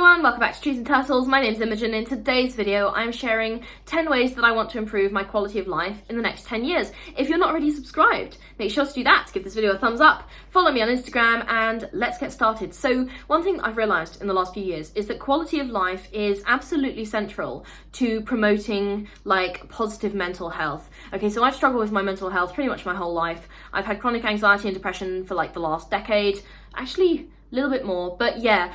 everyone, welcome back to Trees and Turtles. My name's Imogen. In today's video, I'm sharing 10 ways that I want to improve my quality of life in the next 10 years. If you're not already subscribed, make sure to do that, give this video a thumbs up, follow me on Instagram, and let's get started. So one thing I've realised in the last few years is that quality of life is absolutely central to promoting positive mental health. Okay, so I've struggled with my mental health pretty much my whole life. I've had chronic anxiety and depression for the last decade, actually a little bit more, but yeah.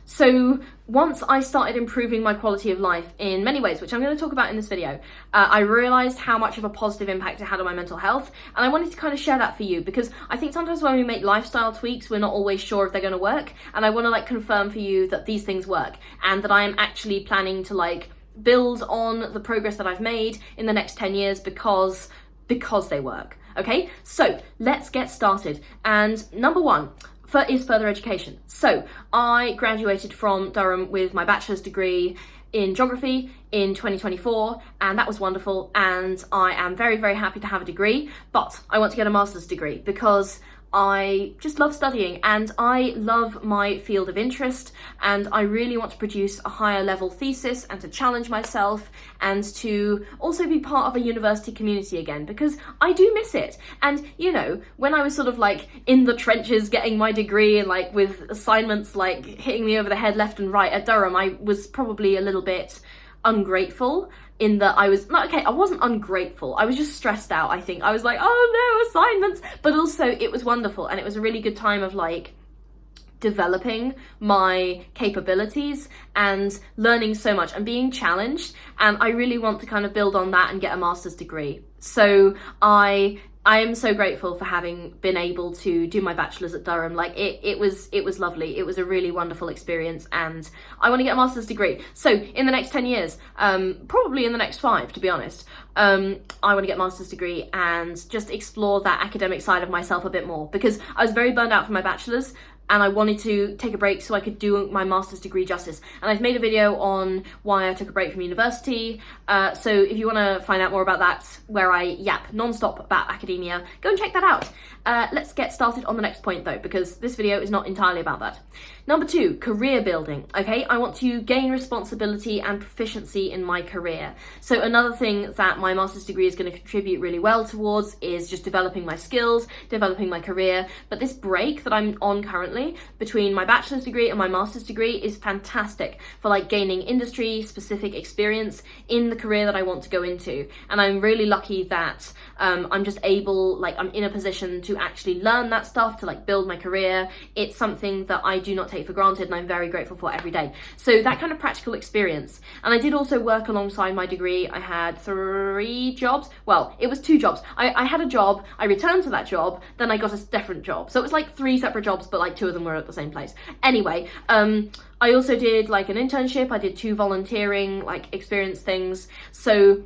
So once I started improving my quality of life in many ways, which I'm going to talk about in this video, I realised how much of a positive impact it had on my mental health, and I wanted to kind of share that for you, because I think sometimes when we make lifestyle tweaks, we're not always sure if they're going to work, and I want to confirm for you that these things work, and that I am actually planning to build on the progress that I've made in the next 10 years because they work. Okay, so let's get started. And number one is further education. So I graduated from Durham with my bachelor's degree in geography in 2024, and that was wonderful, and I am very, very happy to have a degree, but I want to get a master's degree because I just love studying and I love my field of interest, and I really want to produce a higher level thesis and to challenge myself and to also be part of a university community again, because I do miss it. And you know, when I was sort of in the trenches getting my degree and with assignments hitting me over the head left and right at Durham, I was probably a little bit ungrateful in that I wasn't ungrateful, I was just stressed out. I think I was oh no, assignments, but also it was wonderful and it was a really good time of developing my capabilities and learning so much and being challenged, and I really want to kind of build on that and get a master's degree. So I am so grateful for having been able to do my bachelor's at Durham. It was lovely. It was a really wonderful experience, and I want to get a master's degree. So in the next 10 years, probably in the next 5, to be honest, I want to get a master's degree and just explore that academic side of myself a bit more, because I was very burned out from my bachelor's and I wanted to take a break so I could do my master's degree justice. And I've made a video on why I took a break from university. So if you want to find out more about that, where I yap non-stop about academia, go and check that out. Let's get started on the next point though, because this video is not entirely about that. Number 2, career building. Okay, I want to gain responsibility and proficiency in my career. So another thing that my master's degree is going to contribute really well towards is just developing my skills, developing my career. But this break that I'm on currently between my bachelor's degree and my master's degree is fantastic for gaining industry specific experience in the career that I want to go into. And I'm really lucky that I'm just able, I'm in a position to actually learn that stuff, to build my career. It's something that I do not take for granted, and I'm very grateful for every day. So that kind of practical experience. And I did also work alongside my degree. I had 3 jobs. Well, it was 2 jobs. I had a job, I returned to that job, then I got a different job. So it was 3 separate jobs, but 2 of them were at the same place. Anyway, I also did an internship. I did 2 volunteering experience things. So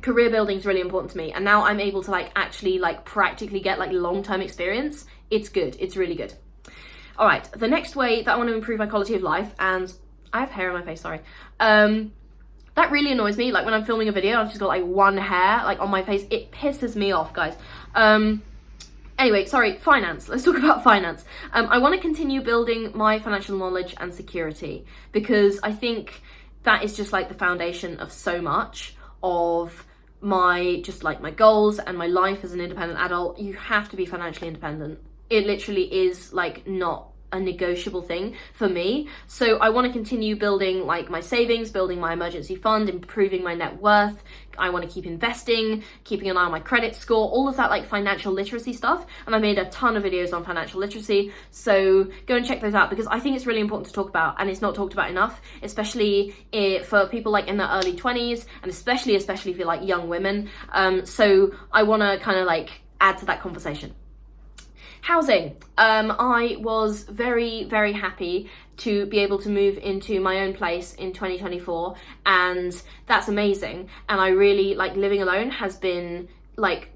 career building is really important to me, and now I'm able to actually practically get long-term experience. It's good. It's really good. All right, the next way that I want to improve my quality of life, and I have hair on my face, sorry. That really annoys me. When I'm filming a video, I've just got one hair on my face. It pisses me off, guys. Anyway, sorry, finance. Let's talk about finance. I want to continue building my financial knowledge and security, because I think that is just the foundation of so much of my my goals and my life as an independent adult. You have to be financially independent. It literally is not a negotiable thing for me. So I want to continue building my savings, building my emergency fund, improving my net worth. I want to keep investing, keeping an eye on my credit score, all of that financial literacy stuff. And I made a ton of videos on financial literacy, so go and check those out, because I think it's really important to talk about, and it's not talked about enough, especially for people in their early 20s, and especially for young women. So I want to kind of add to that conversation. Housing. I was very, very happy to be able to move into my own place in 2024, and that's amazing. And I really living alone has been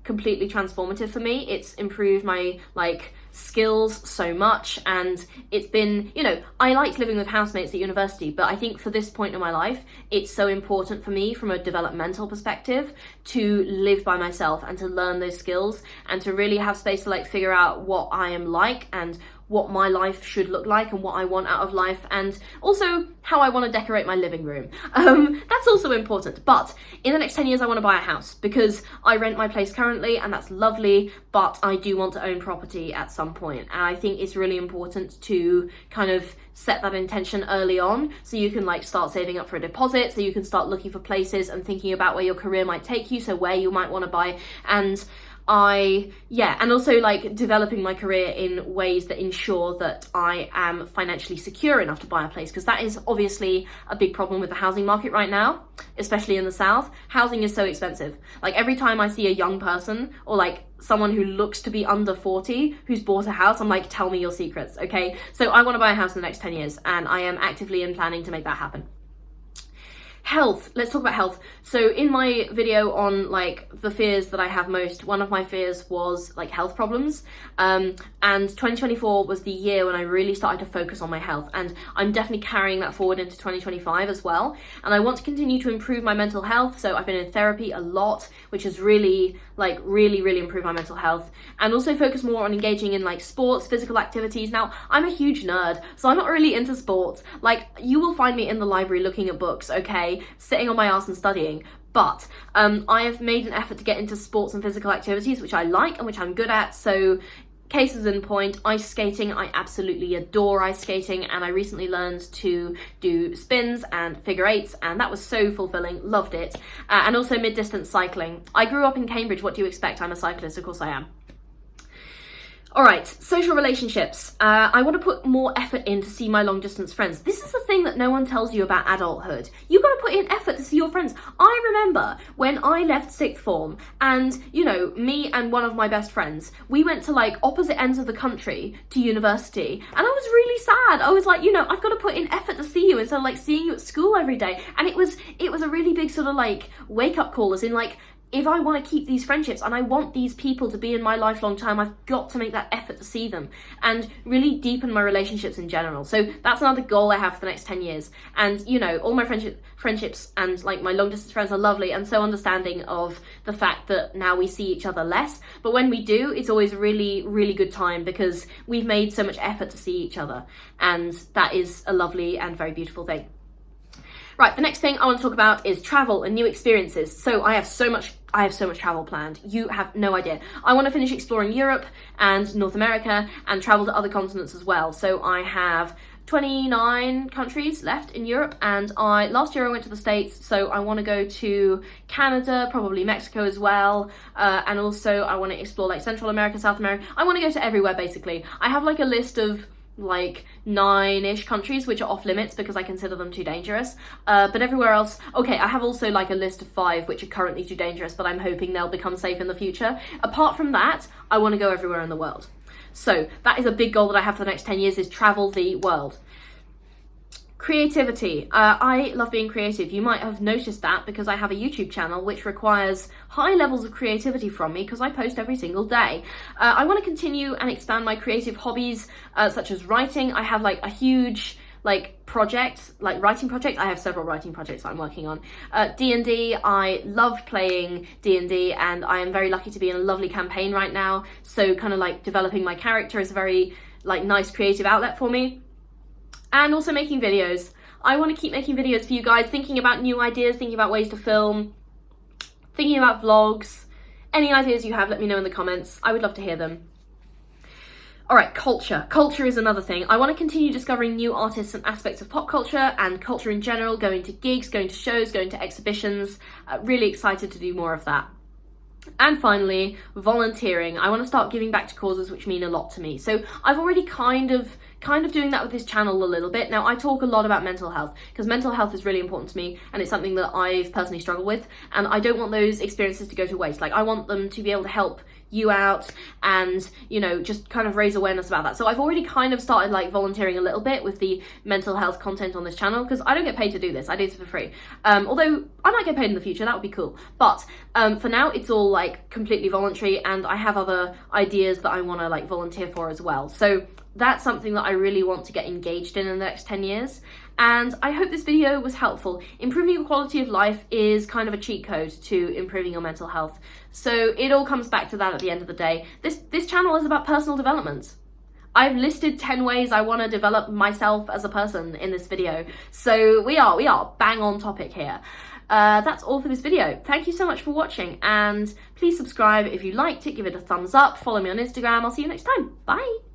completely transformative for me. It's improved my skills so much, and it's been, I liked living with housemates at university, but I think for this point in my life, it's so important for me from a developmental perspective to live by myself and to learn those skills and to really have space to figure out what I am and what my life should look like and what I want out of life, and also how I want to decorate my living room. That's also important. But in the next 10 years I want to buy a house, because I rent my place currently and that's lovely, but I do want to own property at some point, and I think it's really important to kind of set that intention early on, so you can like start saving up for a deposit, so you can start looking for places and thinking about where your career might take you, so where you might want to buy. And and also like developing my career in ways that ensure that I am financially secure enough to buy a place, because that is obviously a big problem with the housing market right now, especially in the South. Housing is so expensive. Like every time I see a young person or like someone who looks to be under 40 who's bought a house, I'm like, tell me your secrets, okay? So I want to buy a house in the next 10 years, and I am actively in planning to make that happen. Health, let's talk about health. So in my video on like the fears that I have most, one of my fears was like health problems, and 2024 was the year when I really started to focus on my health, and I'm definitely carrying that forward into 2025 as well. And I want to continue to improve my mental health, so I've been in therapy a lot, which has really improved my mental health, and also focus more on engaging in like sports, physical activities. Now I'm a huge nerd, so I'm not really into sports. Like you will find me in the library looking at books, okay, sitting on my ass and studying, but I have made an effort to get into sports and physical activities, which I like and which I'm good at. So cases in point, ice skating. I absolutely adore ice skating, and I recently learned to do spins and figure eights, and that was so fulfilling, loved it. And also mid-distance cycling. I grew up in Cambridge, what do you expect? I'm a cyclist, of course I am. All right, social relationships. I want to put more effort in to see my long distance friends. This is the thing that no one tells you about adulthood. You've got to put in effort to see your friends. I remember when I left sixth form, and you know, me and one of my best friends, we went to like opposite ends of the country to university, and I was really sad. I was like, you know, I've got to put in effort to see you instead of like seeing you at school every day. And it was a really big sort of like wake up call, as in like, if I want to keep these friendships and I want these people to be in my life long term, I've got to make that effort to see them and really deepen my relationships in general. So that's another goal I have for the next 10 years. And you know, all my friendships and like my long distance friends are lovely and so understanding of the fact that now we see each other less. But when we do, it's always really, really good time, because we've made so much effort to see each other. And that is a lovely and very beautiful thing. Right, the next thing I want to talk about is travel and new experiences. So I have so much travel planned. You have no idea. I want to finish exploring Europe and North America and travel to other continents as well. So I have 29 countries left in Europe, and last year I went to the States, so I want to go to Canada, probably Mexico as well, and also I want to explore like Central America, South America. I want to go to everywhere basically. I have like a list of like 9-ish countries which are off limits because I consider them too dangerous, but everywhere else, okay, I have also like a list of 5 which are currently too dangerous, but I'm hoping they'll become safe in the future. Apart from that, I want to go everywhere in the world. So that is a big goal that I have for the next 10 years, is travel the world. Creativity. I love being creative. You might have noticed that because I have a YouTube channel which requires high levels of creativity from me because I post every single day. I want to continue and expand my creative hobbies, such as writing. I have like a huge writing project. I have several writing projects that I'm working on. D&D, I love playing D&D, and I am very lucky to be in a lovely campaign right now. So kind of like developing my character is a very like nice creative outlet for me. And also making videos. I want to keep making videos for you guys, thinking about new ideas, thinking about ways to film, thinking about vlogs. Any ideas you have, let me know in the comments. I would love to hear them. All right, culture. Culture is another thing. I want to continue discovering new artists and aspects of pop culture and culture in general, going to gigs, going to shows, going to exhibitions. Really excited to do more of that. And finally, volunteering. I want to start giving back to causes which mean a lot to me. So I've already kind of doing that with this channel a little bit. Now, I talk a lot about mental health because mental health is really important to me, and it's something that I've personally struggled with, and I don't want those experiences to go to waste. Like, I want them to be able to help you out and, you know, just kind of raise awareness about that. So I've already kind of started like volunteering a little bit with the mental health content on this channel, because I don't get paid to do this. I do this for free. Although I might get paid in the future, that would be cool. But for now, it's all like completely voluntary, and I have other ideas that I want to like volunteer for as well. So that's something that I really want to get engaged in the next 10 years. And I hope this video was helpful. Improving your quality of life is kind of a cheat code to improving your mental health. So it all comes back to that at the end of the day. This channel is about personal development. I've listed 10 ways I want to develop myself as a person in this video. So we are bang on topic here. That's all for this video. Thank you so much for watching, and please subscribe if you liked it, give it a thumbs up, follow me on Instagram. I'll see you next time. Bye.